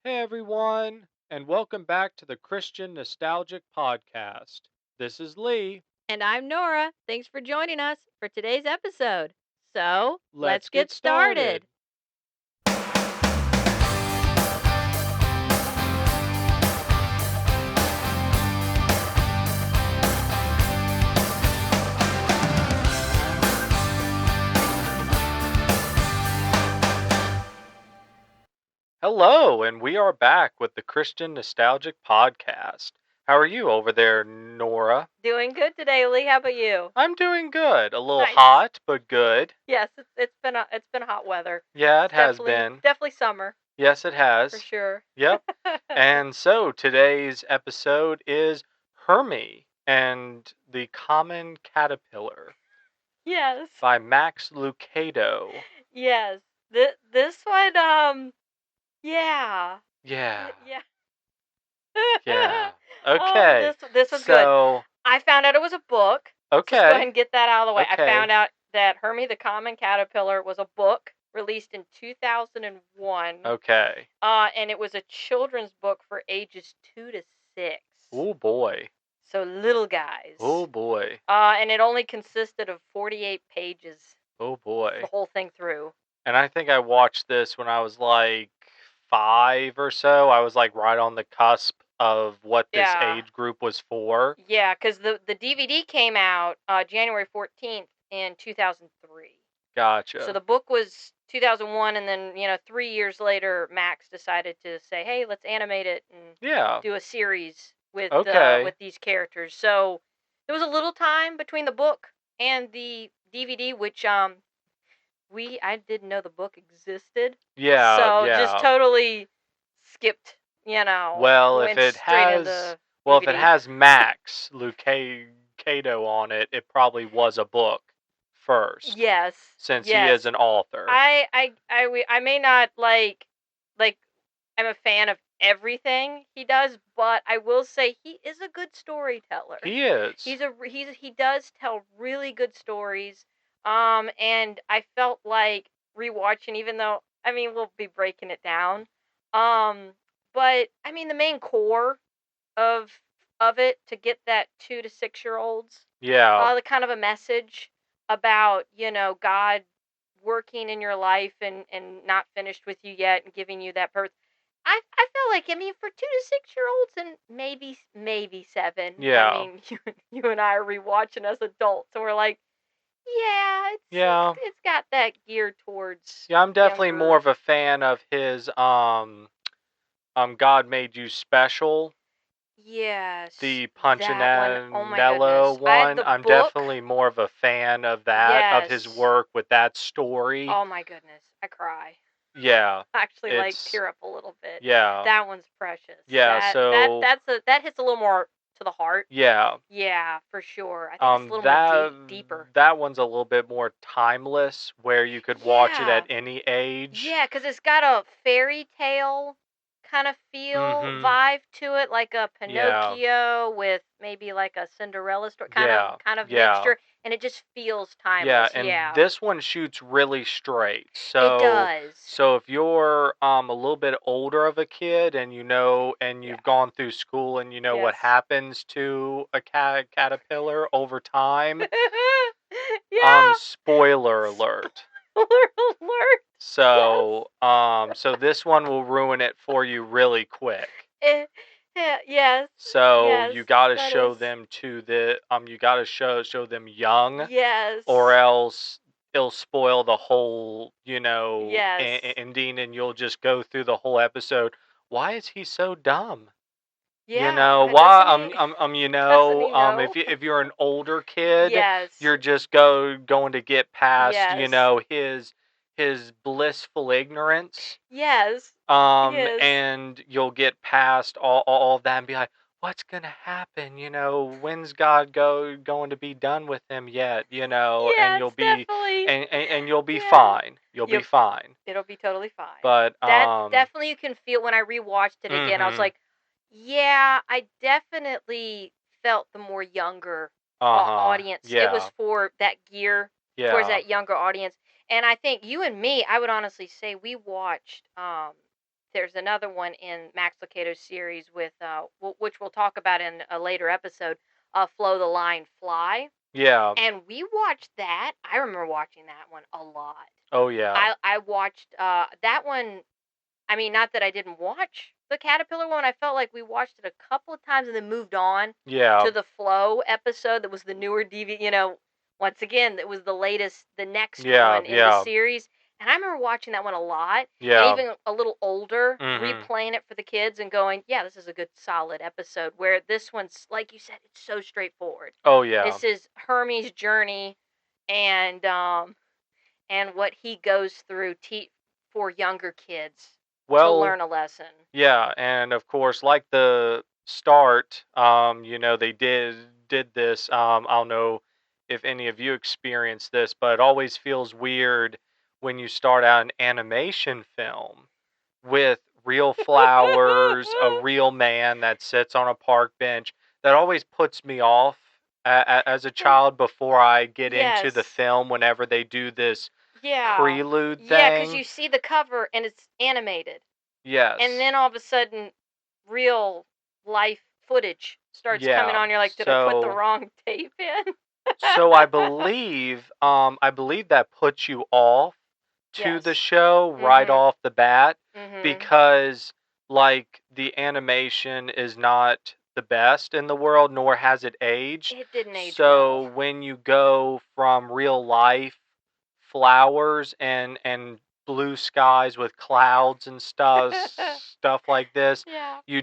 Hey everyone, and welcome back to the Christian Nostalgic Podcast. This is Lee. And I'm Nora. Thanks for joining us for today's episode. So, Let's let's get get started. started. Hello, and we are back with the Christian Nostalgic Podcast. How are you over there, Nora? Doing good today, Lee. How about you? I'm doing good. A little Nice. hot, but good. Yes, it's been hot weather. Yeah, it It's has definitely been. definitely summer Yes, it for has. sure. Yep. And so today's episode is Hermie and the Common Caterpillar Yes. by Max Lucado. Yes. This one yeah. Yeah. Yeah. Yeah. Oh, Okay. this was good. So, I found out it was a book. Let's just go ahead okay. and get that out of the way. I Okay. found out that Hermie the Common Caterpillar was a book released in 2001. Okay. And it was a children's book for ages 2 to 6. Oh boy. So little guys. Oh boy. And it only consisted of 48 pages Oh the boy. whole thing through. And I think I watched this when I was like 5 or so. I was like right on the cusp of what this Yeah. age group was for. Yeah, because the DVD came out January 14th in 2003. So Gotcha. the book was 2001, and then 3 years later, Max decided to say, "Hey, let's animate it and Yeah. do a series Okay. with these characters." So there was a little time between the book and the DVD, which I didn't know the book existed, Yeah, so just yeah. totally skipped, Well, went straight into if it DVD. has Max Lucado on it, it probably was a book first, Yes, since he is yes. an author. I may not like I'm a fan of everything he does, but I will say he is a good storyteller. He is. He does tell really good stories. And I felt like rewatching, even though I mean we'll be breaking it down. Um, but I mean the main core of it to get that 2 to 6 year olds, Yeah. the kind of a message about God working in your life and not finished with you yet and giving you that purpose. I feel like, I mean, for 2 to 6 year olds and maybe 7. I Yeah. mean, you and I are rewatching as adults, and we're like, yeah, Yeah. it's got that geared towards Yeah, I'm definitely more younger. of a fan of his God Made You Special, Yes, the that one. Oh my Punchinello goodness, I have one. the I'm book. definitely more of a fan of that, of his Yes. work with that story. Oh my goodness, I cry. Yeah. I actually like It's tear up a little bit. yeah. That one's precious. Yeah, so That hits a little more to the heart. yeah. Yeah, for sure. I think it's a little more That deeper. that one's a little bit more timeless where you could watch it at Yeah. any age. Yeah, because it's got a fairy tale kind of feel, Mhm. vibe to it, like a Yeah. Pinocchio with maybe like a Cinderella story, kind of Yeah. Yeah. mixture, and it just feels Yeah, timeless. and Yeah, this one shoots really straight. it So does. so if you're a little bit older of a kid and and Yeah. you've gone through school and you know what Yes. happens to a caterpillar over time, Yeah. spoiler alert. Spoiler alert. Yes. So this one will ruin it for you really quick. Eh, yeah, yes. So Yes. you got to That show is. them to the you got to show them young, or Yes. else it'll spoil the whole, Yes. ending, and you'll just go through the whole episode. Why is he so dumb? Yeah. Why Doesn't he? Doesn't he if know? if you're an older kid, Yes. you're just going to get past, Yes. his blissful ignorance, Yes. Yes. and you'll get past all of that and be like, what's gonna happen? When's God going to be done with him yet? And Yeah, you'll it's be definitely. and you'll be Yeah. fine. You'll be Yep. fine. It'll be totally fine. But That definitely you can feel when I rewatched it again. I was mhm. like, yeah, I definitely felt the more younger Uh-huh. audience. It was Yeah. for that gear towards Yeah. that younger audience. And I think you and me, I would honestly say we watched there's another one in Max Lucado's series with which we'll talk about in a later episode, Flow the Line Fly. Yeah. And we watched that. I remember watching that one a lot. Oh yeah. I watched that one. I mean, not that I didn't watch the caterpillar one. I felt like we watched it a couple of times and then moved on Yeah. to the Flow episode that was the newer DVD. Once again, it was the next Yeah. one in the Yeah. series. And I remember watching that one a lot, and Yeah. even a little older, Mhm. replaying it for the kids and going, "Yeah, this is a good, solid episode." Where this one's, like you said, it's so straightforward. Oh yeah. This is Hermie's journey, and what he goes through for younger kids to Well, learn a lesson. yeah, and of course, like the start, they did this. I don't know if any of you experienced this, but it always feels weird when you start out an animation film with real flowers, a real man that sits on a park bench. That always puts me off as a child before I get into the Yes. film. Whenever they do this Yeah. prelude Yeah, because thing, you see the cover and it's animated. And yes. then all of a sudden, real life footage starts coming Yeah. on. You're like, did I put the So wrong tape in? so I believe that puts you off to the Yes. show right Mhm. off the bat Mhm. because like the animation is not the best in the world nor has it aged. It didn't age So well. when you go from real life flowers and blue skies with clouds and stuff like this, Yeah. you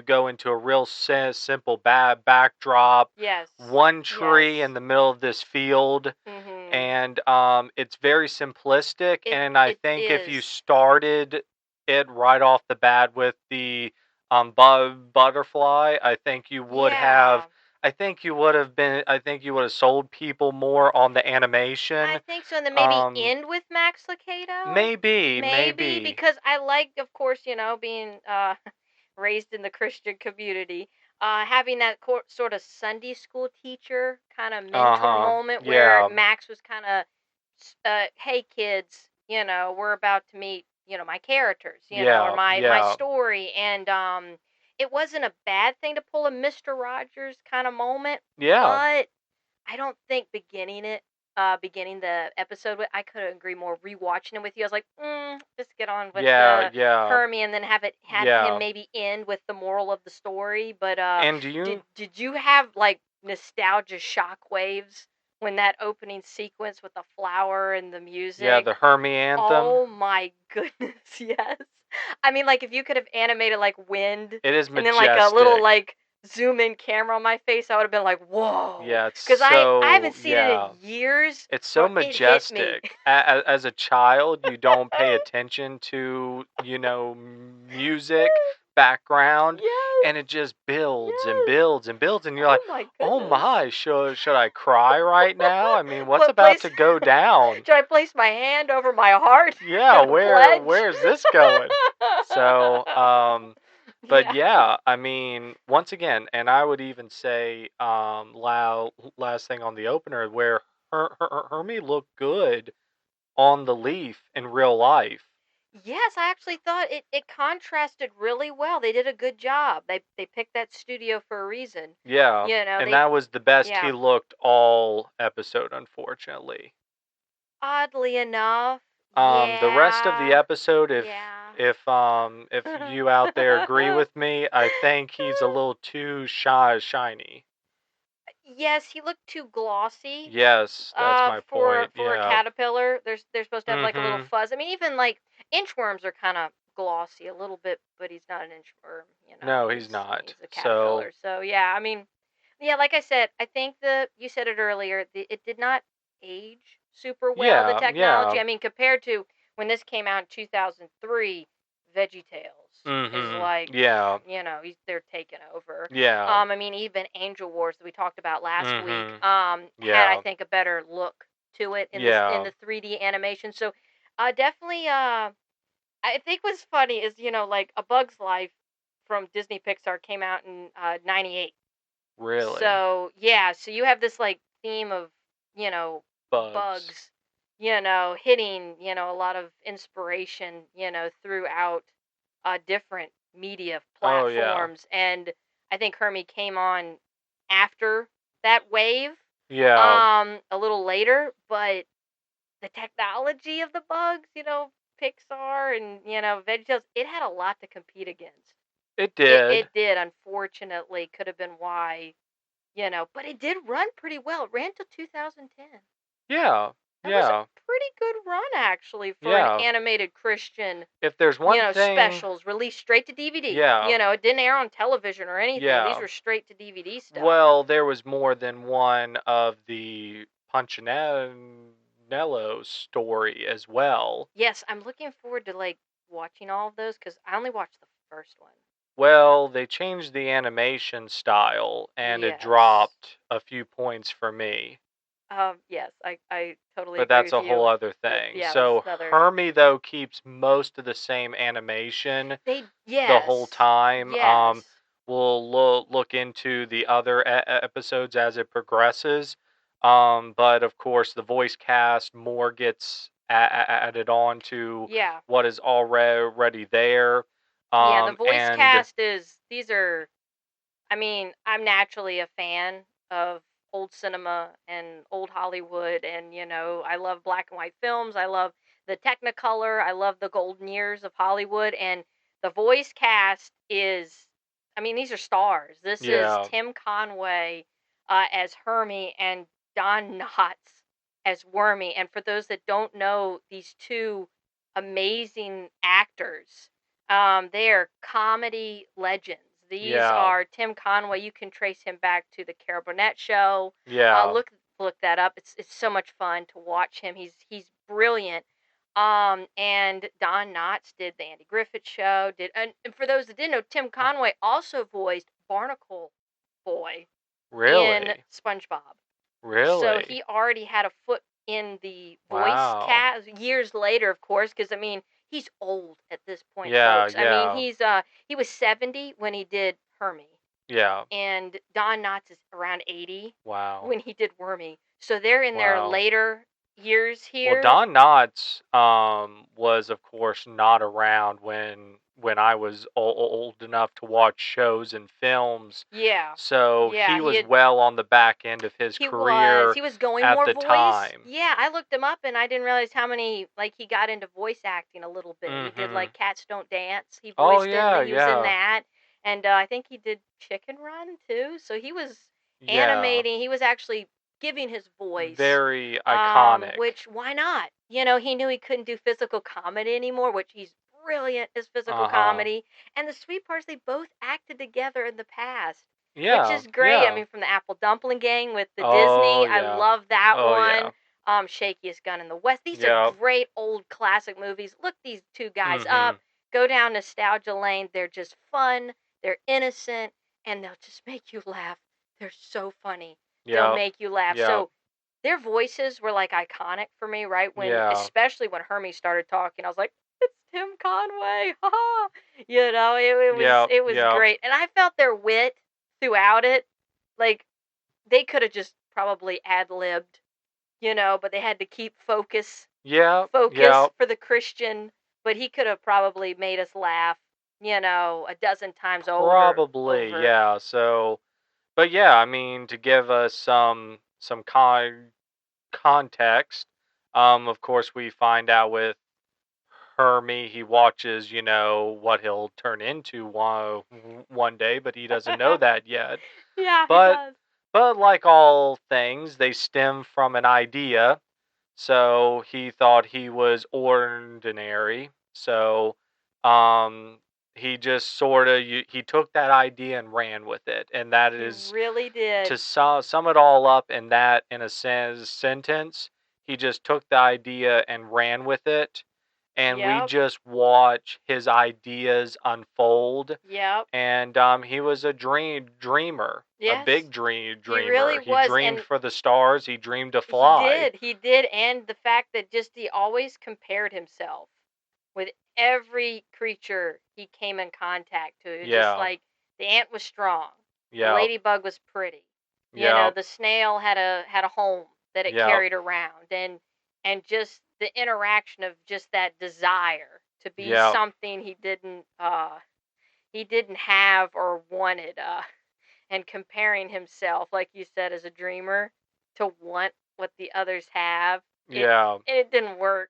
go into a real simple bad backdrop, Yes. one tree in Yes. the middle of this field, Mhm. and it's very simplistic. It And I it think if you is. started it right off the bat with the butterfly, Yeah. I think you would have sold people more on the animation. I think so, and then maybe um end with Max Lucado? Maybe, maybe. because I like, of course, being raised in the Christian community, having that sort of Sunday school teacher kind of mentor Uh-huh. moment where Yeah. Max was kind of, hey kids, we're about to meet, my characters, or Yeah. my Yeah. story, and it wasn't a bad thing to pull a Mister Rogers kind of moment, Yeah. but I don't think beginning the episode with, I couldn't agree more. Rewatching it with you, I was like, just get on with Yeah. the Yeah. Hermie, and then have him Yeah. maybe end with the moral of the story. But And do did you did you have like nostalgia shockwaves when that opening sequence with the flower and the yeah, music? the Hermie anthem? Oh my goodness, yes. I mean, like, if you could have animated like wind It is and then like a little majestic. like zoom in camera on my face, I would have been like, "Whoa." Yeah, it's Cuz I so haven't seen it in yeah. years, It's so but it hit me. majestic. As a child, you don't pay attention to, music, background, Yes. and it just builds and Yes. builds and builds, and you're like, Oh my "Oh goodness. my, should I cry right now? I mean, what's Put about place to go down?" Should I place my hand over my heart Yeah, and pledge? where's this going? So, but Yeah. yeah, I mean, once again, and I would even say, last thing on the opener, where Hermie looked good on the leaf in real life. Yes, I actually thought it contrasted really well. They did a good job. They picked that studio for a reason. Yeah, and They that was the best he yeah. looked all episode, unfortunately. Oddly enough, The rest of the yeah. episode, Yeah. if you out there agree with me, I think he's a little too shiny. Yes, he looked too glossy. Yes, that's my point. For a Yeah. caterpillar, they're supposed to have like a little Mhm. fuzz. I mean, even like inchworms are kind of glossy a little bit, but he's not an inchworm. No, he's not. He's a So, caterpillar. So yeah, I mean, yeah, like I said, I think you said it earlier. It did not age super well. The yeah, technology. yeah. I mean, compared to when this came out in 2003, VeggieTales is Mhm. like, Yeah. they're taking over. Yeah. I mean, even Angel Wars that we talked about last week, Mhm. had, I Yeah. think, a better look to it in Yeah. the 3D animation. So, definitely, I think what's funny is, like, A Bug's Life from Disney Pixar came out in '98. Really. So yeah, so you have this like theme of, you know Bugs. bugs, hitting, a lot of inspiration, throughout different media Oh yeah. platforms. And I think Hermie came on after that wave, Yeah. a little later, but the technology of the bugs, Pixar and, VeggieTales, it had a lot to compete against. It It did. it did, unfortunately, could have been why, but it did run pretty well. It ran till 2010. Yeah. That was a Yeah. pretty good run, actually, for an Yeah. animated Christian, If there's one thing, specials released straight to DVD. yeah. It didn't air on television or anything. These Yeah. were straight to DVD stuff. Well, there was more than one of the Punchinello story as well. Yes, I'm looking forward to like watching all of those because I only watched the first one. Well, they changed the animation style and it Yes. dropped a few points for me. Yes, I totally But agree that's with a whole you. other thing. Yeah, that's So another. Hermie though keeps most of the same animation the whole Yes, time. yes, We'll look into the other episodes as it progresses. But of course, the voice cast more gets added on to yeah. what is already there. Yeah, the voice And cast is these are I mean, I'm naturally a fan of old cinema and old Hollywood, and I love black and white films. I love the Technicolor. I love the golden years of Hollywood, and the voice cast is I mean, these are stars. This is yeah, Tim Conway as Hermie and Don Knotts as Wormy. And for those that don't know, these two amazing actors, they are comedy legends. These yeah, are Tim Conway. You can trace him back to the Carol Burnett show. yeah, Look that up. It's so much fun to watch him. He's brilliant. And Don Knotts did the Andy Griffith show. And for those that didn't know, Tim Conway also voiced Barnacle Boy in really, SpongeBob. So really, he already had a foot in the voice wow, cast years later, of course, because I mean he's old at this point, yeah, folks. I mean yeah, he was 70 when he did Hermie, yeah, and Don Knotts is around 80 wow. when he did Wormy. So they're in their Wow. later years Well, here. Don Knotts was of course not around when I was old enough to watch shows and films. Yeah, So yeah, he was well on the back end of his he was. career He was going at more the voice. time. Yeah, I looked him up and I didn't realize how many like he got into voice acting a little bit. He did Mhm. like Cats Don't Dance. He Oh voiced in yeah, he was in yeah. that. And I think he did Chicken Run too. So he was Yeah. animating. He was actually giving his voice. Very iconic. Which why not? He knew he couldn't do physical comedy anymore, which he's brilliant as physical Uh-huh. comedy. And the sweet part is they both acted together in the past, which Yeah. is great. I Yeah. mean, from the Apple Dumpling Gang with the Oh Disney, I yeah. love that Oh one. yeah. Shakiest Gun in the West. These are Yep. great old classic movies. Look these two guys up. Mhm. Go down nostalgia lane. They're just fun. They're innocent, and they'll just make you laugh. They're so funny. They'll Yep. make you laugh. Yep. So their voices were like iconic for me, right? When Yeah. especially when Hermie started talking, I was like, "It's Tim Conway!" Ha! It was Yep. it was Yep. great, and I felt their wit throughout it. Like they could have just probably ad libbed, but they had to keep Yep. focus Yep. for the Christian. But he could have probably made us laugh, a dozen times Probably, over. yeah. So, but yeah, I mean, to give us some context, of course, we find out with Hermie, he watches, what he'll turn into one day, but he doesn't know that yet. Yeah, he But does. but like all things, they stem from an idea. So he thought he was ordinary. So um, he just sort of he took that idea and ran with it, and that He is really to did. sum it all up in that in a sentence. He just took the idea and ran with it, and we Yep. just watch his ideas unfold. Yep. And he was a dreamer, a big Yes. He really dreamer. He was, dreamed and for the stars. He dreamed to he fly. did. He did, and the fact that just he always compared himself with every creature he came in contact to. It was just Yeah. like the ant was strong, the Yep. ladybug was pretty. Yep. The snail had a home that it Yep. carried around, and and just the interaction of just that desire to be Yeah. something he didn't have or wanted, and comparing himself, like you said, as a dreamer to want what the others have. Yeah. It didn't work,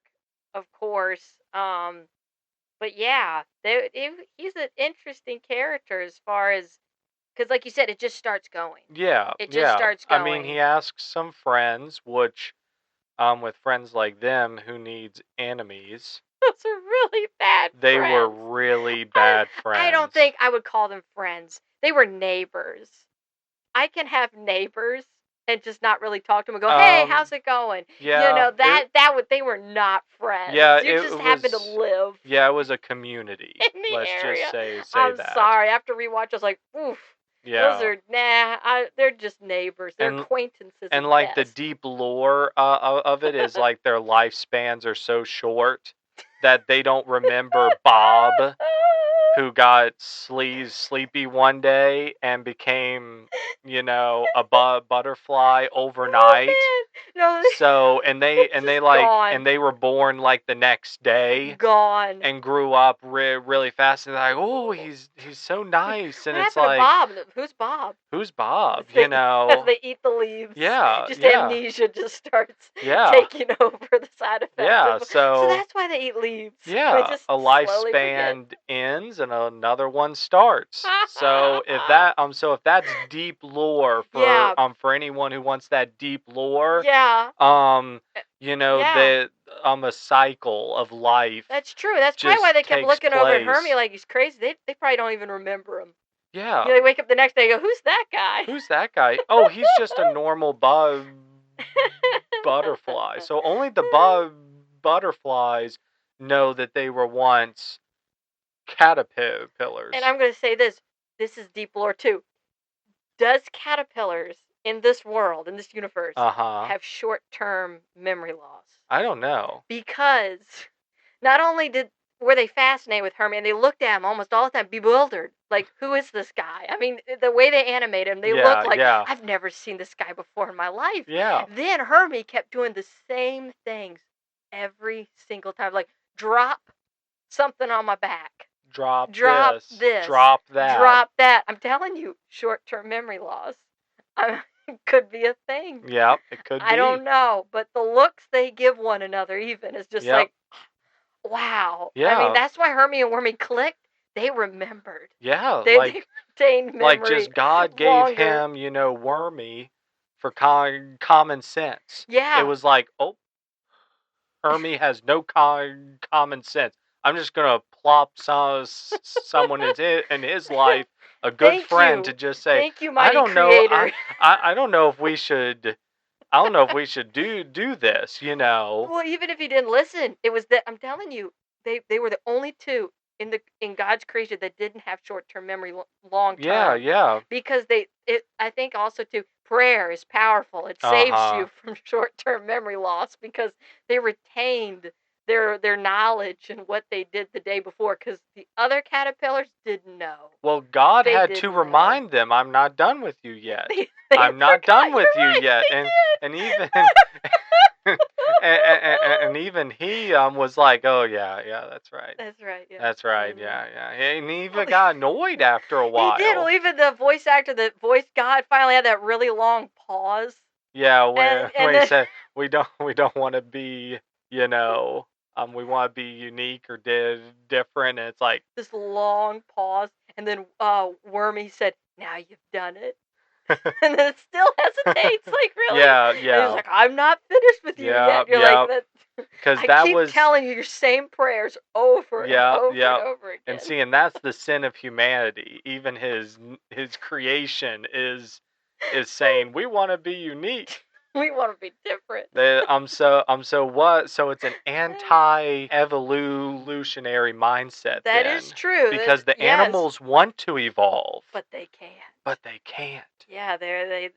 of course. But yeah, he's an interesting character as far as, because, like you said, it just starts going. Yeah. It just Yeah. starts I mean, going. he asks some friends, which with friends like them, wwho needs enemies? Those are really bad They were friends. really I bad I don't friends. think I would call them friends. They were neighbors. I can have neighbors and just not really talk to them and go, "Hey, Um, how's it going?" yeah, They were not yeah, friends. You just happened to live it was a community. in the Let's just area. say I'm that. sorry. After rewatch, I was like, "Oof, those Yeah, are they're just neighbors. They're and acquaintances and at like the best." deep lore of it is like their lifespans are so short that they don't remember Bob, who got sleepy one day and became, a butterfly overnight. Oh man, no, So they're and just gone, they were born like the next day gone. and grew up really fast, and they're like, oh, he's so nice, and What it's happened to like, Bob? Who's Bob? who's Bob? As they eat the leaves, Yeah, just yeah, amnesia just starts yeah, taking over the side effects yeah. of. So So that's why they eat leaves. They yeah, just a slowly forget. lifespan ends and another one starts. So if that's deep lore Yeah, for anyone who wants that deep lore, yeah, um, uh, yeah. that a cycle of life That's true. That's probably why just they kept takes looking over at Hermie place. like he's crazy. They probably don't even remember him. Yeah. They wake up the next day and go, "Who's that guy?" Who's that guy? Oh, he's just a normal butterfly. So only the butterflies know that they were once And caterpillars. I'm going to say this. This is deep lore too. Does caterpillars in this world, in this universe, Uh-huh. have short-term memory loss? I don't know. Because not only were they fascinated with Hermie, and they looked at him almost all the time, bewildered, like, who is this guy? I mean, the way they animate him, they look Yeah, like, yeah. I've never seen this guy before in my life. Yeah. Then Hermie kept doing the same things every single time, like, drop something on my back, Drop drop this. this, Drop that. drop that. I'm telling you, short-term memory loss. It could be a thing. Yep, it could I be. don't know, but the looks they give one another even is just Yep. like, wow. I mean, Yeah. that's why Hermie and Wormy clicked. They remembered. Yeah, They retained like memory just God gave longer. him, Wormy for common sense. It Yeah. was like, oh, Hermie has no common sense. I'm just gonna plop someone in his life, a good Thank friend, to you. just say, Thank you, I mighty don't know, creator. I don't know if we should, I don't know if we should do this, Well, even if he didn't listen, it was that I'm telling you, they were the only two in God's creation that didn't have short-term memory long Yeah, term, yeah, because I think also too, prayer is powerful. It saves uh-huh. you from short-term memory loss because they retained their knowledge and what they did the day before, because the other caterpillars didn't know. Well, God They had to didn't know. remind them, I'm not done with you yet. They I'm not done forgot. with You're you right. yet. And They even did. and even he was like, "Oh yeah, yeah, that's right. That's right. Yeah. That's right. Hmm. Yeah, yeah." And he Well, even got annoyed after a he did. Well, while. even the voice actor that voiced God finally had that really long pause, Yeah, and when he then said we don't want to be, we want to be unique or different, and it's like this long pause, and then Wormy said, "Now you've done it," and then it still hesitates, like, really, yeah, and he's yeah. like, "I'm not finished with you Yeah, yet." You're like yeah. that. Because I that keep was, telling you your same prayers over and yeah, over and yeah. over And again. see, and that's the sin of humanity. Even his creation is saying we want to be unique. We want to be different. So what? So it's an anti-evolutionary mindset That is then, true. because the Yes, animals want to evolve, but they can't. but they can't. Yeah, they're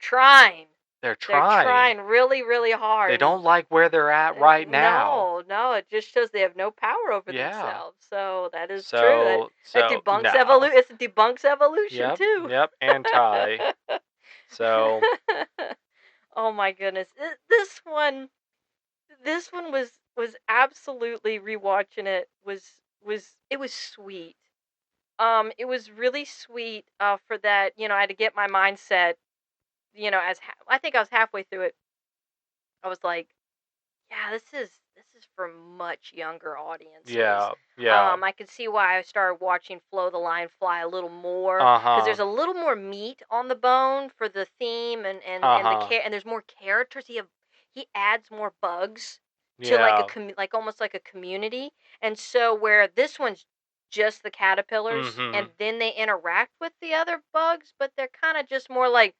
trying. They're They're trying. trying really, really hard. They don't like where they're at right now. No, no, it just shows they have no power over Yeah. themselves. So that is true. That So debunks no. evolution. It debunks evolution Yep. too. Yep. Anti. So Oh my goodness. This one was absolutely rewatching it was it was sweet. It was really sweet for that, I had to get my mindset, I think I was halfway through it. I was like, yeah, this is for much younger audiences. Yeah, yeah. I could see why I started watching Flow the Line Fly a little more because Uh-huh. there's a little more meat on the bone for the theme Uh-huh. and there's more characters. He adds more bugs to like Yeah. like almost like a community. And so where this one's just the caterpillars and Mhm. then they interact with the other bugs, but they're kind of just more like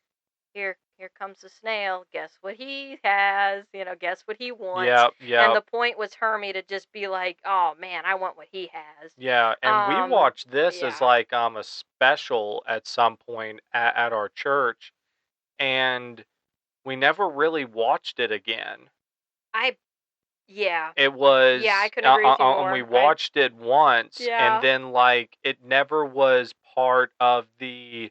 here comes the snail. Guess what he has? Guess what he wants? Yep, And yep. the point was Hermie to just be like, "Oh man, I want what he has." Yeah, and we watched this as Yeah. like a special at some point at our church, and we never really watched it again. I yeah. It Yeah, I was couldn't agree with you and we more. watched it once, and Yeah. then like it never was part of the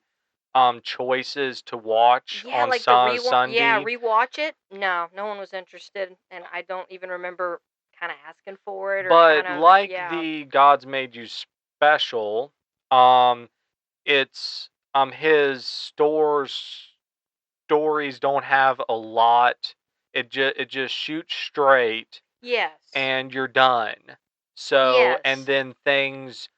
choices to watch Yeah, on like the Sunday. rewatch it. No, no one was interested and I don't even remember kind of asking for it or But kind of like yeah. the God's Made You Special, um, it's his stories don't have a lot. It just shoots straight Yes. and you're done. So and Yes. then things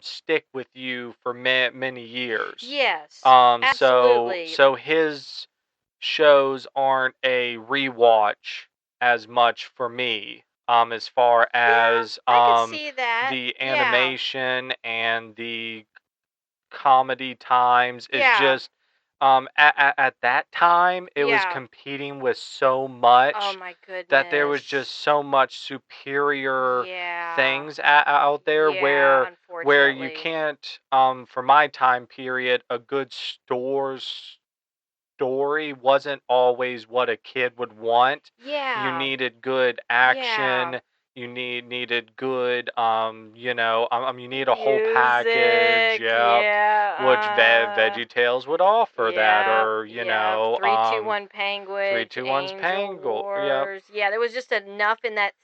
stick with you for many years. Yes. Absolutely. So his shows aren't a rewatch as much for me. As far Yeah, as I could see that. the Yeah. animation and the comedy times is Yeah. just at that time it was Yeah. competing with so Oh much my that there was just goodness. so much superior Yeah. things out there Yeah, where you unfortunately. can't for my time period a good story wasn't always what a kid would want. You Yeah. needed good Yeah. action. You needed good you need a whole package. Music. Yep. Which Yeah. VeggieTales would offer that, Yeah. or Yeah. 3, 2, 1 Three Penguin, Two One's Angel Pangle. Yep. Wars. Yeah, there was just enough in that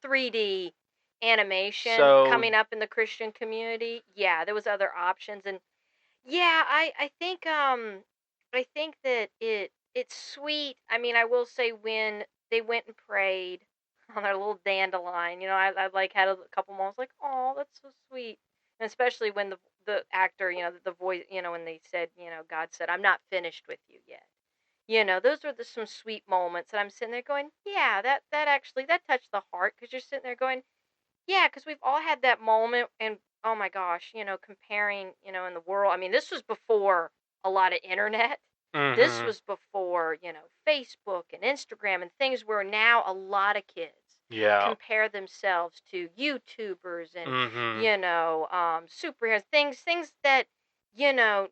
3D animation So coming up in the Christian community. Yeah, there was other options and yeah, I think that it's sweet. I mean, I will say when they went and prayed on their little dandelion, I like had a couple moments like, "Oh, that's so sweet." And especially when the actor, the voice, when they said, God said, "I'm not finished with you yet." Those were some sweet moments and I'm sitting there going, "Yeah, that actually that touched the heart because you're sitting there going, yeah, because we've all had that moment and oh my gosh, comparing, in the world. I mean, this was before a lot of internet. This mhm. was before, Facebook and Instagram and things where now a lot of kids Yeah. compare themselves to YouTubers and, Mhm. superheroes, things that, you know,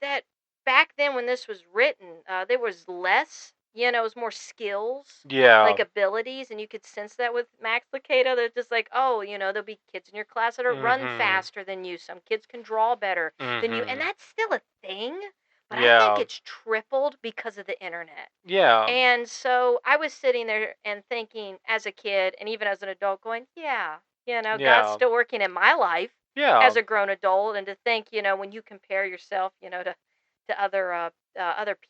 that back then when this was written, there was less, it was more skills, Yeah. like abilities, and you could sense that with Max Lucado. They're just like, oh, there'll be kids in your class that are run Mhm. faster than you. Some kids can draw better than you, and Mhm. that's still a thing. But I think Yeah. it's tripled because of the internet. Yeah. And so I was sitting there and thinking as a kid and even as an adult going, yeah, God's Yeah. still working in my life Yeah. as a grown adult and to think, when you compare yourself, to other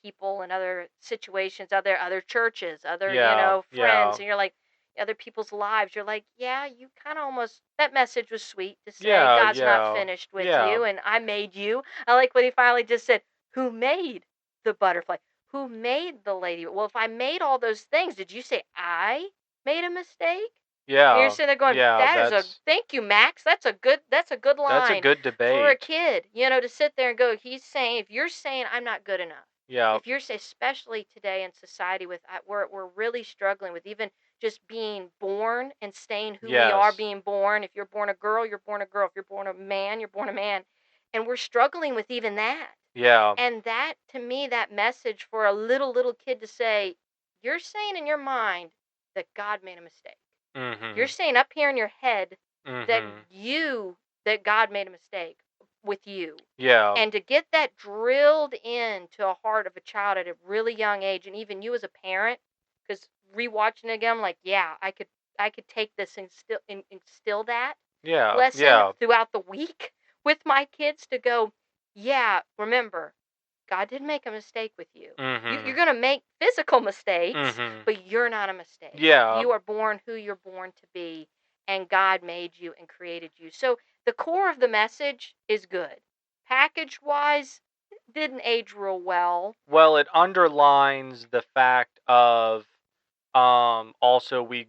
people and other situations, other churches, other, Yeah. friends, Yeah. and you're like other people's lives, you're like, yeah, you kind of almost that message was sweet to say Yeah. God's not Yeah. finished with Yeah. you and I made you. I like what he finally just said, who made the butterfly? Who made the lady? Well, if I made all those things, did you say I made a mistake? And you're Yeah. sitting there going, Yeah. that is a thank you, Max. That's a good That's a line good for a debate. kid, to sit there and go, he's saying, if you're saying I'm not good enough, Yeah. if you're especially today in society with we're really struggling with even just being born and staying who we are Yes. being born. If you're born a girl, you're born a girl. If you're born a man, you're born a man. And we're struggling with even that. Yeah. And that to me, that message for a little kid to say, you're saying in your mind that God made a mistake. You're Mhm. saying up here in your head that Mhm. God made a mistake. with you. Yeah. And to get that drilled into a heart of a child at a really young age, and even you as a parent, because rewatching it again, I'm like, yeah, I could take this and instill that Yeah. lesson Yeah. throughout the week with my kids to go, yeah, remember, God didn't make a mistake with you. You're Mhm. going to make physical mistakes, Mhm. but you're not a mistake. Yeah. You are born who you're born to be, and God made you and created you. So the core of the message is good. Package wise, didn't age real well. Well, it underlines the fact of also we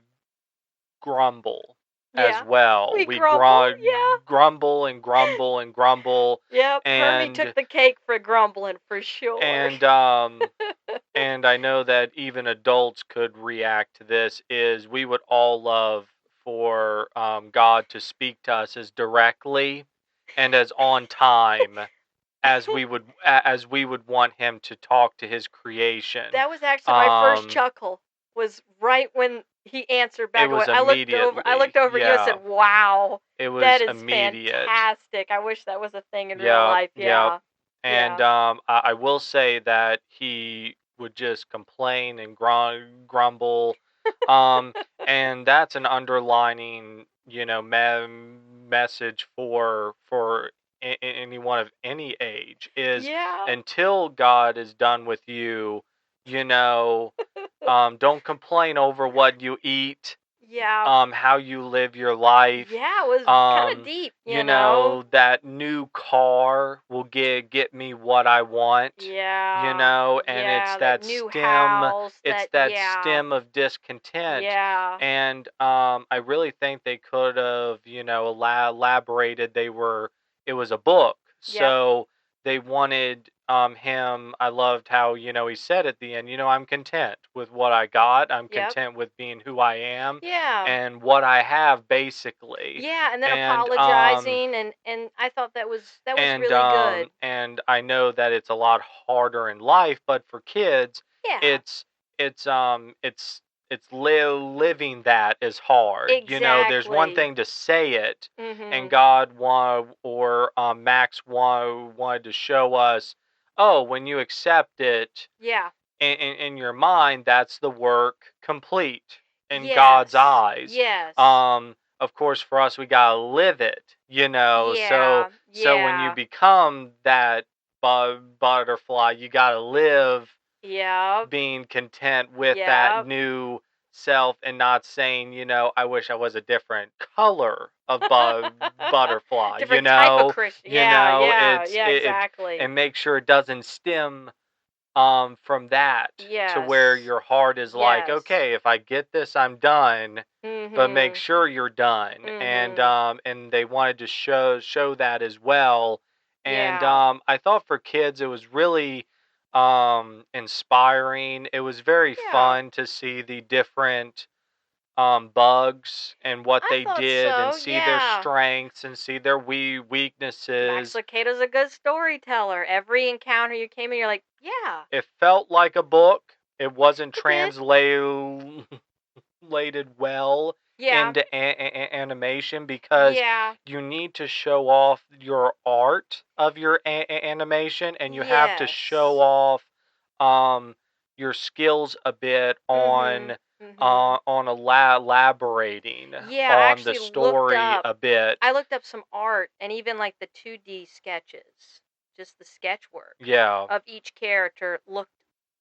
grumble as Yeah. well. We We grumble. Yeah. grumble and grumble and grumble Yep. Hermie took and the cake for grumbling for sure. and um and I know that even adults could react to this is we would all love for God to speak to us as directly and as on time as we would want him to talk to his creation. That was actually my first Um chuckle. Was right when he answered it back away. was I looked immediately. over at you and Yeah. said, "Wow, It that was is immediate. fantastic. I wish that was a thing in real Yep, life." yep. Yeah. And Yeah. I will say that he would just complain and grumble. Um, and that's an underlining, message for anyone of any age is Yeah. until God is done with you, you know, don't complain over what you eat, Yeah. how you live your life. Yeah, it was kind of Um, deep, you know. that new car will get me what I want, Yeah. and Yeah, that new house, it's that that yeah. stem of discontent. Yeah. And I really think they could have, elaborated it was a book. Yep. So they wanted him. I loved how, he said at the end, I'm content with what I got. I'm Yep. content with being who I am Yeah. and what I have basically. Yeah, and then And apologizing, and I thought that was really good. and I know that it's a lot harder in life, but for kids, Yeah. it's it's um it's living that is hard. There's one Exactly. thing to say it, and Mhm. God Max wanted to show us, oh, when you accept it Yeah. in your mind, that's the work complete in God's Yes. eyes. Yes. Of course, for us, we gotta live it, So, Yeah. when you Yeah. become that butterfly, you gotta live Yep. being content with that Yep. new self and not saying, I wish I was a different color of butterfly. Different type of Christian. Yeah, yeah, It's yeah, it exactly. and make sure it doesn't stem from that to where Yes. your heart is like, Yes. okay, if I get this, I'm done. But make Mhm. sure you're done. Mhm. And they wanted to show that as well. And Yeah. I thought for kids it was really inspiring. It was very Yeah. fun to see the different bugs and what I they thought did and so. see their Yeah. strengths and see their Max weaknesses. Lucado's a good storyteller. Every encounter you came in, you're like, yeah, It felt like a book. It wasn't it did. translated well Yeah. into animation because Yeah. you need to show off your art of your animation and you have to show Yes. off um, your skills a bit Mhm. Mhm. on elaborating Yeah, I on the actually looked story up a bit. I looked up some art and even like the 2D sketches, just the sketch work Yeah. of each character looked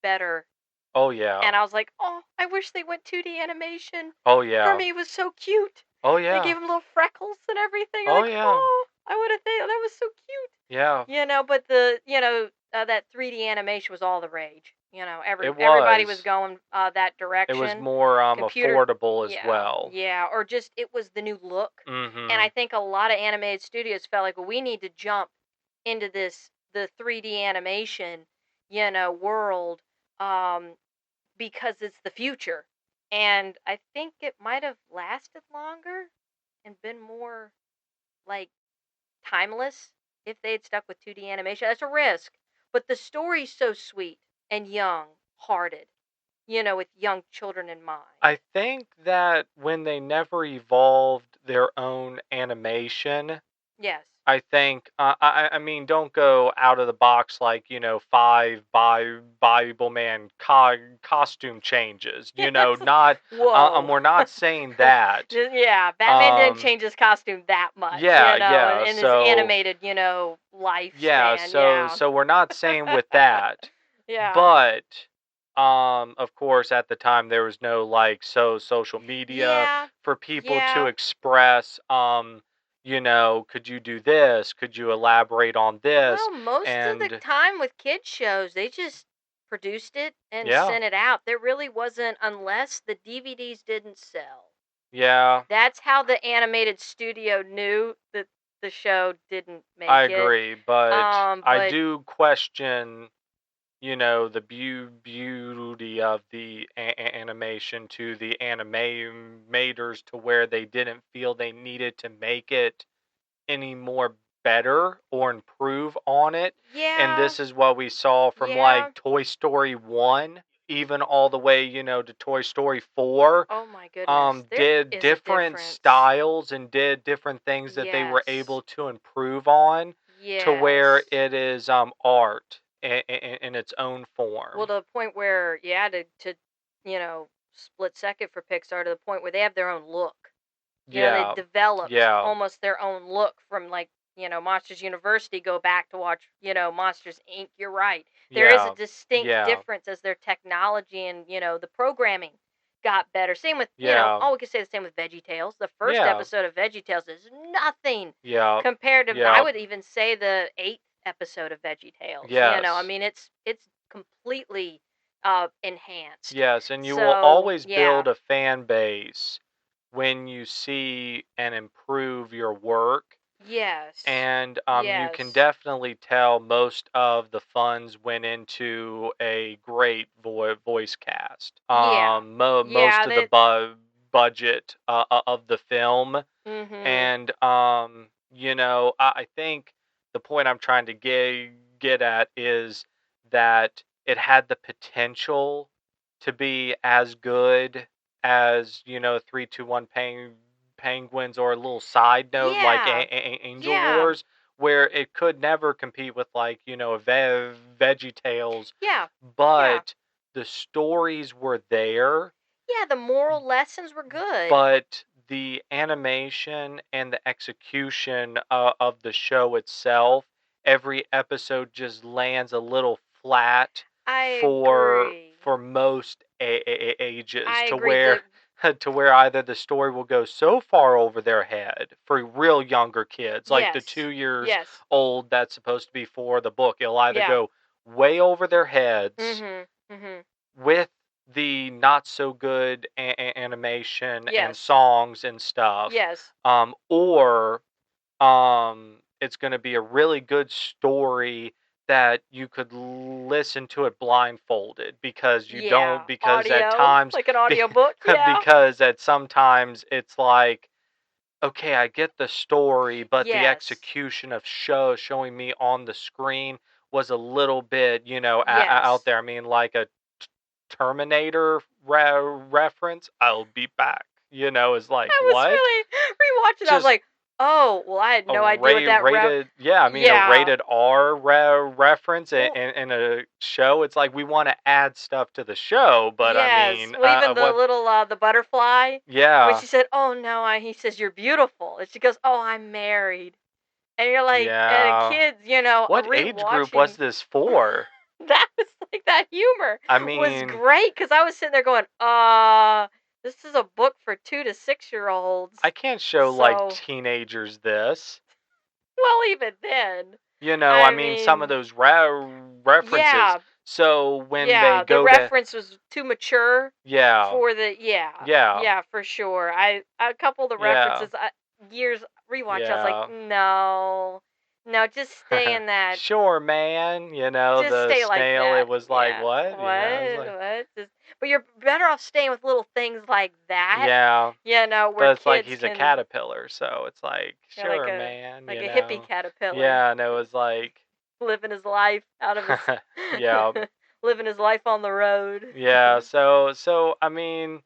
better. Oh yeah. And I was like, "Oh, I wish they went 2D animation. Oh yeah. Hermie was so cute. Oh They yeah. gave him little freckles and everything." You're Oh like, yeah. "Oh, I would have thought that was so cute." Yeah. But that 3D animation was all the rage. It Everybody was was. going that It was direction. more Computer, affordable as yeah, well. yeah, or just it was the new look. And I Mhm. think a lot of animated studios felt like, well, we need to jump into the 3D animation, world, um, because it's the future. And I think it might have lasted longer and been more like timeless if they had stuck with 2D animation. That's a risk. But the story's so sweet and young hearted, with young children in mind. I think that when they never evolved their own animation, Yes. I think I mean, don't go out of the box like, five Bible man costume changes. Yes. Not Whoa. we're not saying that. Yeah, Batman didn't Um change his costume that much, yeah, yeah. in his So animated, yeah, lifespan. so Yeah. so we're not saying with that. Yeah. But of course at the time there was no like social media Yeah. for people to Yeah. express could you do this? Could you elaborate on this? Well, most of the And time with kids shows, they just produced it and yeah, sent it out. There really wasn't, unless the DVDs didn't sell. yeah, That's how the animated studio knew that the show didn't I make it. agree, but I But do question the beauty of the animation to the animators to where they didn't feel they needed to make it any more better or improve on it. And yeah, this is what we saw from yeah. like Toy Story 1 even all the way, to Toy Story 4. Oh my goodness, there Did is a different difference. styles and did different things that they were Yes, able to improve on to where yes. it is art in its own Well, form. to the point where, yeah, to split second for Pixar, to the point where they have their own look. They Yeah. developed Yeah. almost their own look from, like, Monsters University. Go back to watch, Monsters Inc. You're right. There is a Yeah. distinct Yeah. difference as their technology and, the programming got better. Same with, Yeah. oh, we could say the same with VeggieTales. The first Yeah. episode of VeggieTales is nothing Yeah. compared to, I Yeah. would even say, the eighth episode of VeggieTales. I Yes. mean, it's completely enhanced. Yes, and you will So, always yeah. build a fan base when you see and improve your work. Yes. And you can Yes. definitely tell most of the funds went into a great voice cast. Yeah. Most Yeah, of the that budget of the film. mhm. And I think the point I'm trying to get at is that it had the potential to be as good as 3, 2, 1 penguins, or a little side note like Yeah. Angel Yeah. Wars, where it could never compete with like a Veggie Tales, Yeah. Yeah. but the stories were there, Yeah, the moral lessons were good. but the animation and the execution of the show itself, every episode just lands a little flat I for agree. most ages, I to agree. where to where either the story will go so far over their head for real younger kids, like the Yes. 2 years Yes. old that's supposed to be for the book. It'll either Yeah. go way over their heads Mhm. Mhm. with the not so good animation and Yes. songs and stuff, Yes. or it's going to be a really good story that you could listen to it blindfolded, because you don't Yeah. because at Audio, times like an audiobook. Yeah. because at sometimes it's like, okay, I get the story, but the Yes. execution of showing me on the screen was a little bit, out Yes. there. I mean, like a Terminator reference. I'll be back. Is like, I was what? really rewatching. I was Just like, "Oh, well, I had a no idea what that rated, yeah. I mean, a Yeah. rated R reference in, Well, in a show. It's like we want to add stuff to the show, but I yes. mean, Well, even the what? little the butterfly, when Yeah, she said, "Oh no," he says, "You're beautiful," and she goes, "Oh, I'm married," and you're like, and yeah. kids, What age group was rewatching this for? that was like that humor I was mean, great because I was sitting there going, this is a book for 2 to 6 year olds, I can't show like so teenagers this. well, even then, I I mean, some of mean, those references. yeah, So when they yeah, the go to, reference was too mature yeah, for the yeah, yeah, yeah, for sure. A couple of the yeah, references, years rewatch, I was like, yeah. no, no, just stay in that, Sure, man. just The stay like snail. It that. was like, Yeah, what? I was what, like, what? Just, but you're better off staying with little things like that, yeah. where But it's like kids he's a can, caterpillar, so it's like, like sure, man. a hippie caterpillar, Yeah, and it was like, living his life out of his, yeah, living his life on the road. yeah. So I mean,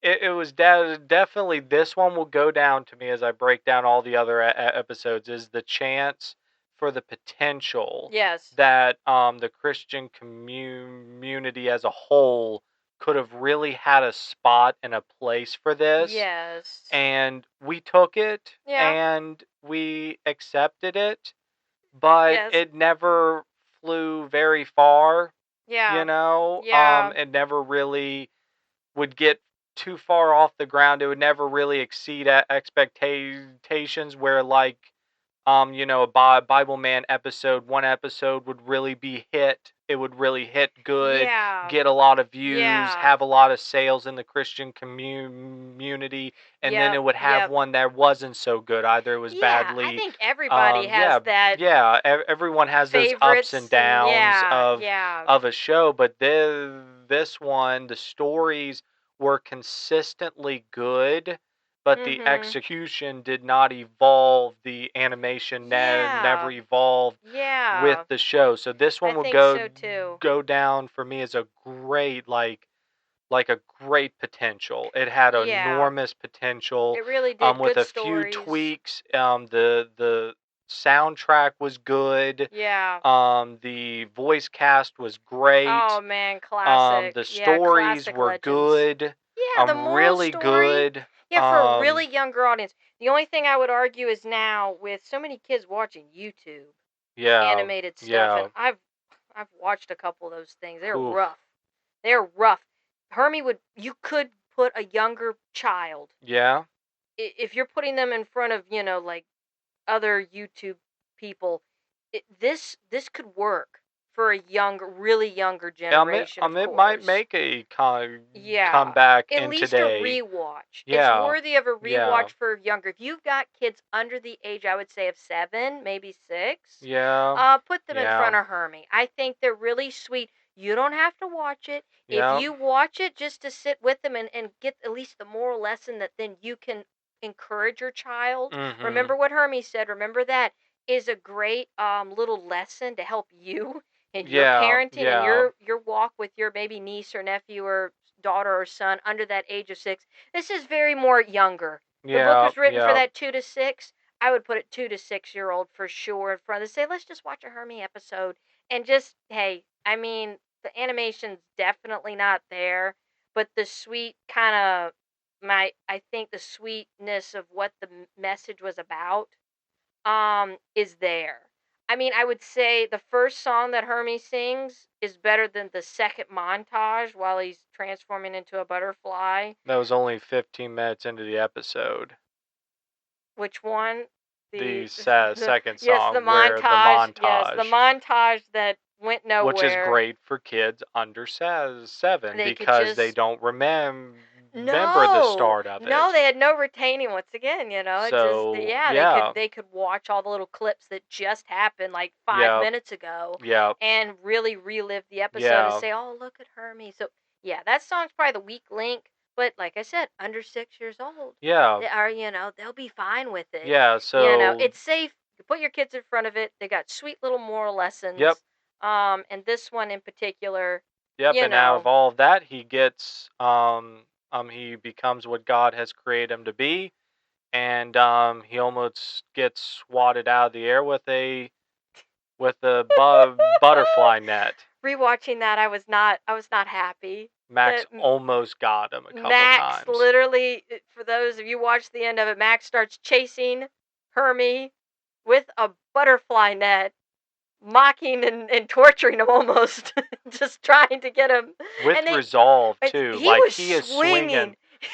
it was definitely, this one will go down to me as I break down all the other episodes, is the chance for the potential Yes. that the Christian community as a whole could have really had a spot and a place for this, Yes. and we took it Yeah. and we accepted it, but Yes. it never flew very far, Yeah. Yeah. it never really would get too far off the ground. It would never really exceed expectations where, like, a Bible Man episode, one episode would really be hit. It would really hit good, Yeah. get a lot of views, Yeah. have a lot of sales in the Christian community, and then Yep. it would have Yep. one that wasn't so good. Either it was Yeah. I badly, think everybody has that yeah. Everyone has those ups and favorites and downs yeah. Yeah. of a show, but this one, the stories were consistently good, but the Mhm. execution did not evolve. The animation never Yeah. evolved with Yeah. the show. So this I one will think so too. go down for me as a great, like a great potential. It had Yeah. enormous potential. It really did. With Good a few stories. tweaks. The soundtrack was good. Yeah. The voice cast was great. Oh man, classic. The Yeah, stories classic were legends. good. Yeah, the moral Really story. good. Yeah, for a really younger audience. The only thing I would argue is now with so many kids watching YouTube Yeah, animated stuff, and yeah. I've watched a couple of those things. They're Oof. rough. They're rough. Hermie would you could put a younger child Yeah. if you're putting them in front of, like other YouTube people, this could work for a really younger generation, of It might course. make a Yeah, comeback at in least a today. rewatch. It's Yeah. worthy of a Yeah. rewatch for younger. If you've got kids under the age, I would say of 7, maybe 6, Yeah. put them in Yeah. front of Hermie. I think they're really sweet. You don't have to watch it. If Yeah. you watch it just to sit with them and get at least the moral lesson that then you can encourage your child. Mhm. Remember what Hermie said. Remember that is a great little lesson to help you in your Yeah. parenting and Yeah. your walk with your maybe niece or nephew or daughter or son under that age of 6. This is very more younger. The book Yeah. was written for Yeah. that 2 to 6. I would put it 2 to 6 year old for sure in front of say, let's just watch a Hermie episode and just hey, I mean, the animation's definitely not there, but the sweet kind of I think the sweetness of what the message was about is there. I mean, I would say the first song that Hermie sings is better than the second montage while he's transforming into a butterfly. That was only 15 minutes into the episode. Which one? The The second yes, the song, where the montage. Yes, the montage, montage that went which is nowhere. great for kids under 7 They could because they just don't remember the no, start of no, it. they had no retaining. Once again, it's just So, yeah, yeah. they could watch all the little clips that just happened like five Yeah. minutes ago, Yeah. and really relive the episode and Yeah. say, oh, look at Hermie. So yeah, that song's probably the weak link. But like I said, under 6 years old, Yeah. they are they'll be fine with it. Yeah. So, It's safe. You put your kids in front of it. They got sweet little moral yep. lessons. And this one in particular, Yep, you and out of know, all of that, he becomes what God has created him to be, and he almost gets swatted out of the air with a butterfly net. rewatching that, I was not happy. Max That almost got him a couple Max times. literally, for those of you who watched the end of it, Max starts chasing Hermie with a butterfly net, mocking and torturing him almost, just trying to get him. With And they, resolve too. he Like, was he is swinging. swinging. He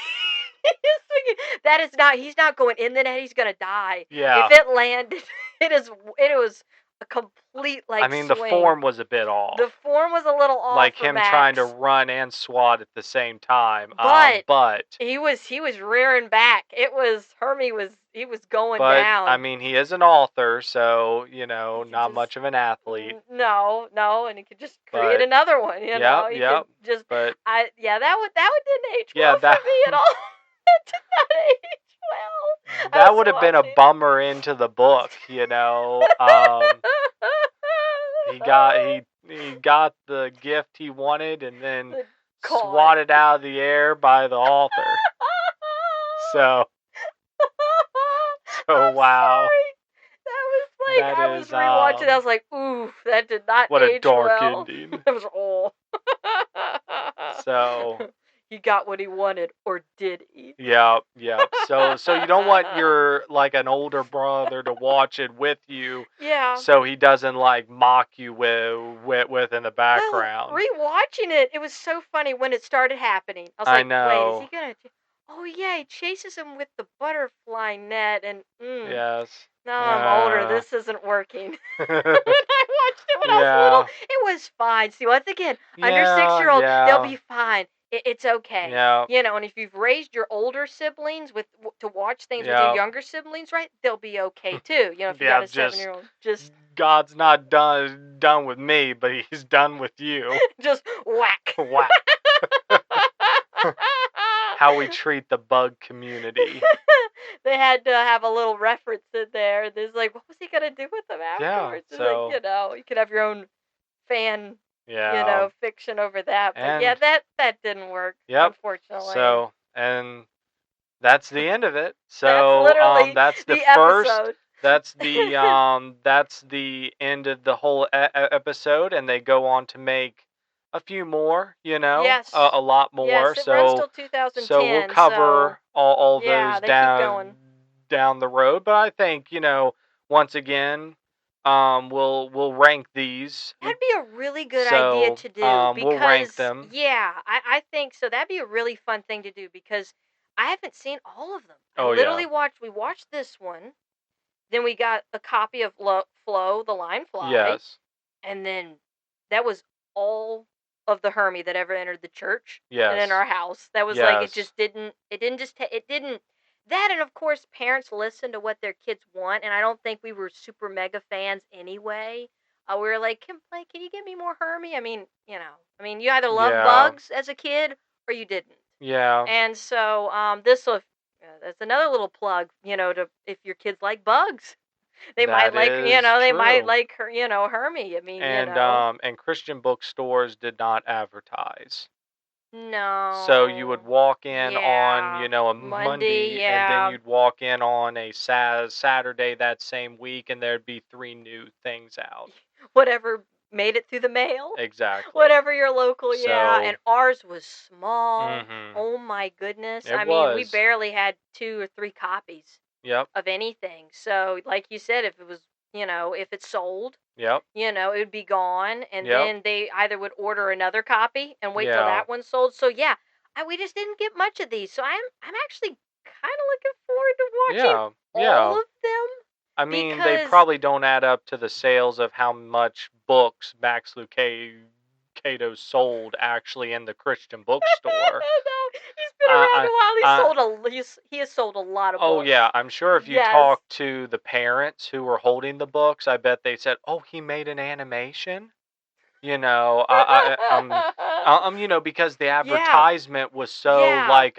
is swinging. That is not. He's not going in the net. He's gonna die Yeah. if it landed. It was a complete I like mean, the swing. form was a bit The off. form was a little off Like for him trying to Max, run and swat at the same time. but But he was rearing back. It was Hermie was he was going I down. mean, he is an author, so, He could not just much of an athlete. no, and he could just create But another one. yep, He could yep. just But that one didn't age yeah, well for me at all. That did not age well. I that was would have been a watching. bummer into the book. He got the gift he wanted, and then God. swatted out of the air by the author. So, I'm wow. sorry. That was like That I was is rewatching. I was like, "Oof, that did not what a age dark well." ending. It was all. So, He got what he wanted, or did he? yeah, yeah. So you don't want your like an older brother to watch it with you, Yeah. so he doesn't like mock you with in the Oh, background. rewatching it, it was so funny when it started happening. I was I like, "Wait, is he know. gonna?" Oh yeah, he chases him with the butterfly net, and Yes. now I'm older. This isn't working. When I watched it when I was little, Yeah. it was fine. See, once again, under Yeah. 6-year-old, they'll Yeah. be fine. It's okay. Yeah. And if you've raised your older siblings to watch things with your Yeah. younger siblings, right, they'll be okay too. If you got Yeah. a Just 7-year-old, just God's not done with me, but He's done with you. just whack. Whack. How we treat the bug community. They had to have a little reference in there. There's like, what was he gonna do with them Yeah. afterwards? It's like, So you could have your own fan, yeah. fiction over that. But yeah, And that didn't work, yep. unfortunately. So and that's the end of it. That's So literally that's the the first. episode. That's the end of the whole episode, and they go on to make a few more. Yes. A lot more. Yes, it runs So till we'll 2010, so cover all yeah, those they keep going. down the road. But I think once again, we'll rank these. That'd be a really good idea So to do we'll rank because, them. yeah, I think so. That'd be a really fun thing to do because I haven't seen all of them. I Oh yeah. literally we watched this one, then we got a copy of Flo, the Line Fly, Yes. and then that was all of the Hermie that ever entered the church and in Yes. our house. That was like, Yes. it didn't just, it didn't, that, and of course, parents listen to what their kids want, and I don't think we were super mega fans anyway. We were like, can you give me more Hermie? You either loved Yeah. bugs as a kid or you didn't. Yeah. And so, this will, that's another little plug, to if your kids like bugs, they might That like, is they might true. like her, Hermie. And Christian bookstores did not advertise. So you would No. walk in on, Yeah. a Monday, Monday, and then yeah. you'd walk in on a Saturday that same week, and there'd be three new things out. Whatever made it through the mail. Exactly. Whatever your local, yeah. And So, ours was small. mhm. Oh my goodness. It I mean, we was. barely had 2 or 3 copies Yep. of anything. So, like you said, if it was, if it sold, Yep. it would be gone, and Yep. then they either would order another copy and wait till Yeah. that one sold. So yeah, we just didn't get much of these. So I'm actually kind of looking forward to watching Yeah. all Yeah. of them I mean, they because probably don't add up to the sales of how much books Max Lucado sold actually in the Christian bookstore. no, he's been around I, a while. I, He has sold a lot of oh books. yeah, I'm sure if you Yes. talk to the parents who were holding the books, I bet they said, "Oh, he made an animation." Because the Yeah. advertisement was so Yeah. like,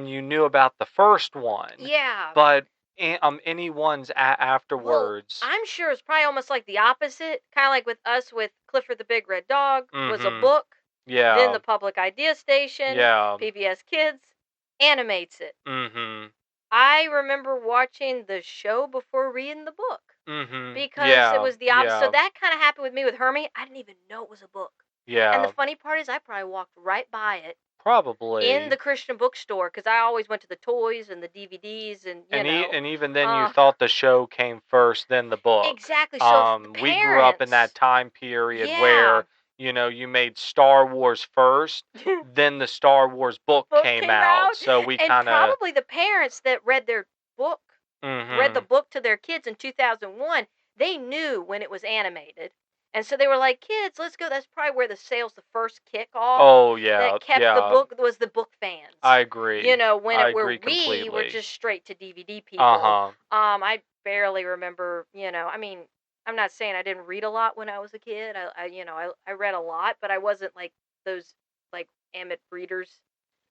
you knew about the first one, Yeah. but any ones Well, afterwards. I'm sure it's probably almost like the opposite, kind of like with us with Clifford the Big Red Dog was a Mm-hmm. book, then Yeah. the Public Idea Station, Yeah. PBS Kids animates it. Mm-hmm. I remember watching the show before reading the book Mm-hmm. because it Yeah. was the opposite. So Yeah. that kind of happened with me with Hermie. I didn't even know it was a book. And the Yeah. funny part is I probably walked right by it in Probably. the Christian bookstore because I always went to the toys and the DVDs and, And even then, you uh, thought the show came first, then the book. exactly. So if the We grew up in that parents, time period yeah, where you made Star Wars first, then the Star Wars book book came came out. out, So we and kind of. probably the parents that book, read the Mm-hmm. book to their kids in 2001, they knew when it was animated. And so they were like, kids, let's go. That's probably where the sales, the first kickoff Oh yeah, that kept the yeah. book was the book fans. I agree. I Where agree we were completely. just straight to DVD Uh people. huh. I barely remember, I'm not saying I didn't read a lot when I was a kid. I read a lot, but I wasn't like those like avid readers.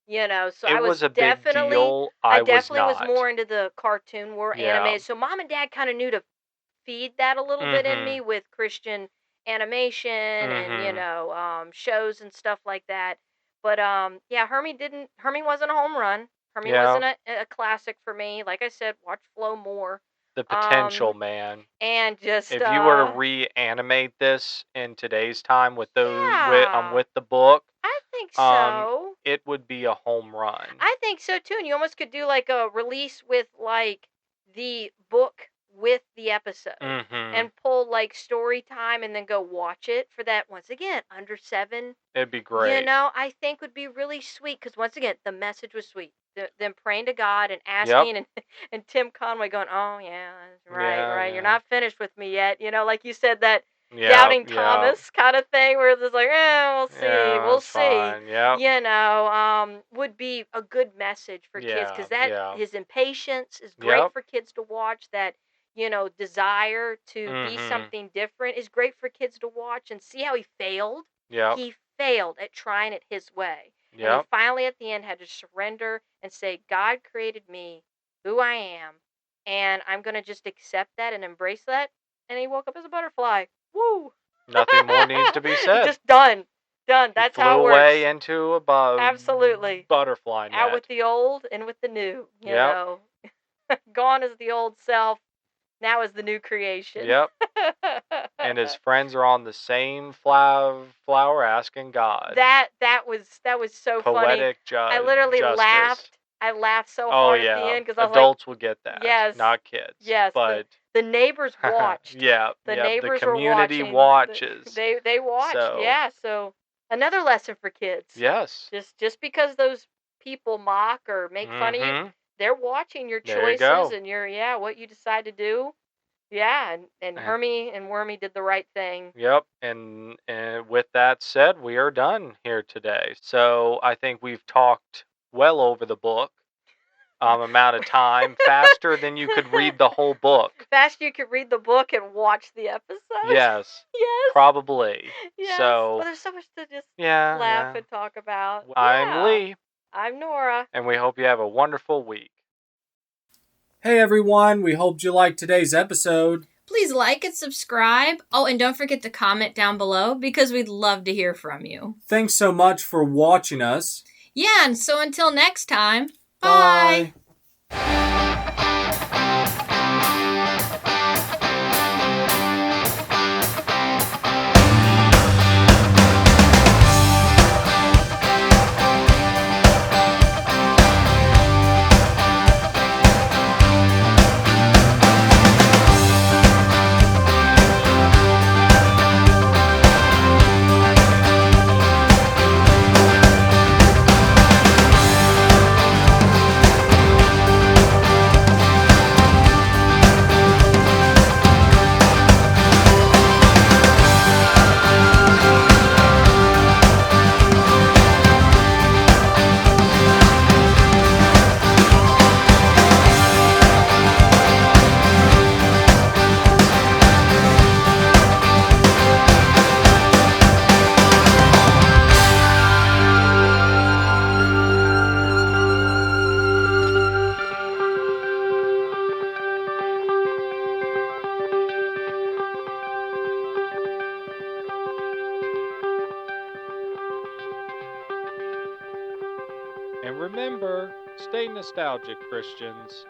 So It was a big deal. I I was definitely was not. more into the cartoon, more Yeah. animated. So mom and dad kind of knew to feed that a little bit in Mm-hmm. me with Christian animation and Mm-hmm. shows and stuff like that. But yeah, Hermie wasn't a home run. Hermie Yeah. wasn't a classic for me. Like I said, watch Flow more. The potential, Um, man. and just If you were to reanimate this in today's time with yeah, with the book, I think um, so. it would be a home run. I think so too. And you almost could do like a release with like the book with the episode Mm-hmm. and pull like story time and then go watch it for that once again under 7. It'd be great. I think would be really sweet because once again the message was sweet. Them praying to God and Yep. asking and Tim Conway going, oh yeah, that's right, Yeah, right. You're yeah. not finished with me yet. Like you said that Yep, doubting yep. Thomas kind of thing where it's just like, we'll see, Yeah, we'll it's see. fine. Yep. Would be a good message for kids Yeah, because that yeah. his impatience is great Yep. for kids to watch. That desire to be Mm-hmm. something different is great for kids to watch and see how he failed. Yep. He failed at trying it his way, and he Yep. finally at the end had to surrender and say, "God created me, who I am, and I'm gonna just accept that and embrace that." And he woke up as a butterfly. Woo! Nothing more needs to be said. Just done. Done. He That's flew how it away works. into a Absolutely. butterfly Out with net. the old and with the new, Yep. Gone is the old self, now is the new creation. Yep. And his friends are on the same flower asking God. that was so funny. Poetic I literally justice. laughed. I laughed so Oh hard at the yeah. end because I was like, Adults would get that, yes, not kids. yes. The But the neighbors watched. yeah, The yep. The neighbors were community watching. watches. They watched. So Yeah. So another lesson for kids. yes. Just because those people mock or make fun of you, Mm-hmm. they're watching your There you choices go. and what you decide to do. Yeah, and Eh, Hermie and Wormy did the right thing. Yep. And with that said, we are done here today. So I think we've talked well over the book. Amount of time faster than you could read the whole book. Fast you could read the book and watch the episode. Yes, Yes. probably. Yes. Well, So, there's so much to just yeah, laugh yeah. and talk about. I'm Yeah. Lee, I'm Nora. and we hope you have a wonderful week. Hey everyone, we hope you liked today's episode. Please like and subscribe. Oh, and don't forget to comment down below because we'd love to hear from you. Thanks so much for watching us. Yeah, and so until next time, bye. And remember, stay nostalgic, Christians.